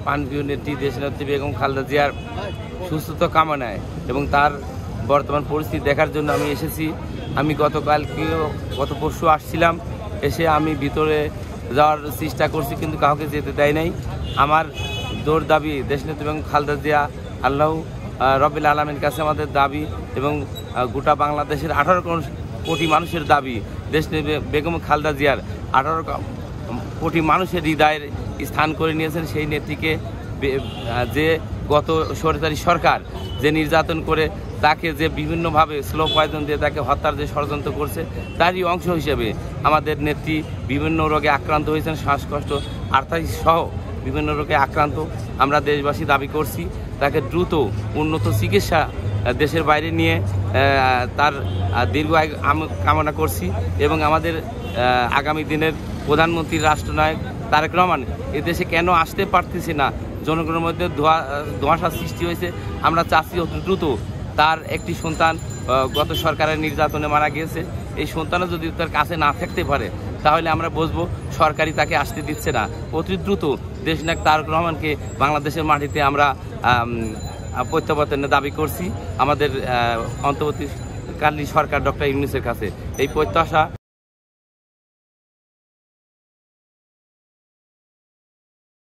প্রাণপ্রিয় নেত্রী দেশনেত্রী বেগম খালেদা জিয়ার সুস্থতা কামনায় এবং তার বর্তমান পরিস্থিতি দেখার জন্য আমি এসেছি। আমি গত পরশু আসছিলাম, এসে আমি ভিতরে যাওয়ার চেষ্টা করছি কিন্তু কাউকে যেতে দেয় নাই। আমার জোর দাবি দেশনেত্রী বেগম খালেদা জিয়া আল্লাহ রব্বুল আলামিনের কাছে আমাদের দাবি এবং গোটা বাংলাদেশের 18 কোটি মানুষের দাবি দেশনেত্রী বেগম খালেদা জিয়ার 18 কোটি মানুষের হৃদয়ের স্থান করে নিয়েছেন সেই নেত্রীকে যে গত সরকারি সরকার যে নির্যাতন করে তাকে যে বিভিন্নভাবে স্লো পয়জন দিয়ে তাকে হত্যার যে ষড়যন্ত্র করছে তারই অংশ হিসেবে আমাদের নেত্রী বিভিন্ন রোগে আক্রান্ত হয়েছেন, শ্বাসকষ্ট আর্থ্রাইটিস সহ বিভিন্ন রোগে আক্রান্ত। আমরা দেশবাসী দাবি করছি তাকে দ্রুত উন্নত চিকিৎসা দেশের বাইরে নিয়ে তার দীর্ঘ আয়ু কামনা করছি এবং আমাদের আগামী দিনের প্রধানমন্ত্রী রাষ্ট্রনায়ক তারেক রহমান এদেশে কেন আসতে পারতেছে না, জনগণের মধ্যে ধোঁয়াশা সৃষ্টি হয়েছে। আমরা চাচ্ছি অতি দ্রুত তার একটি সন্তান গত সরকারের নির্যাতনে মারা গিয়েছে, এই সন্তানও যদি তার কাছে না থাকতে পারে তাহলে আমরা বুঝবো সরকারি তাকে আসতে দিচ্ছে না। অতি দ্রুত দেশনায়ক তারেক রহমানকে বাংলাদেশের মাটিতে আমরা প্রত্যাবর্তনের দাবি করছি আমাদের অন্তর্বর্তীকালীন সরকার ডক্টর ইউনূসের কাছে। এই প্রত্যাশা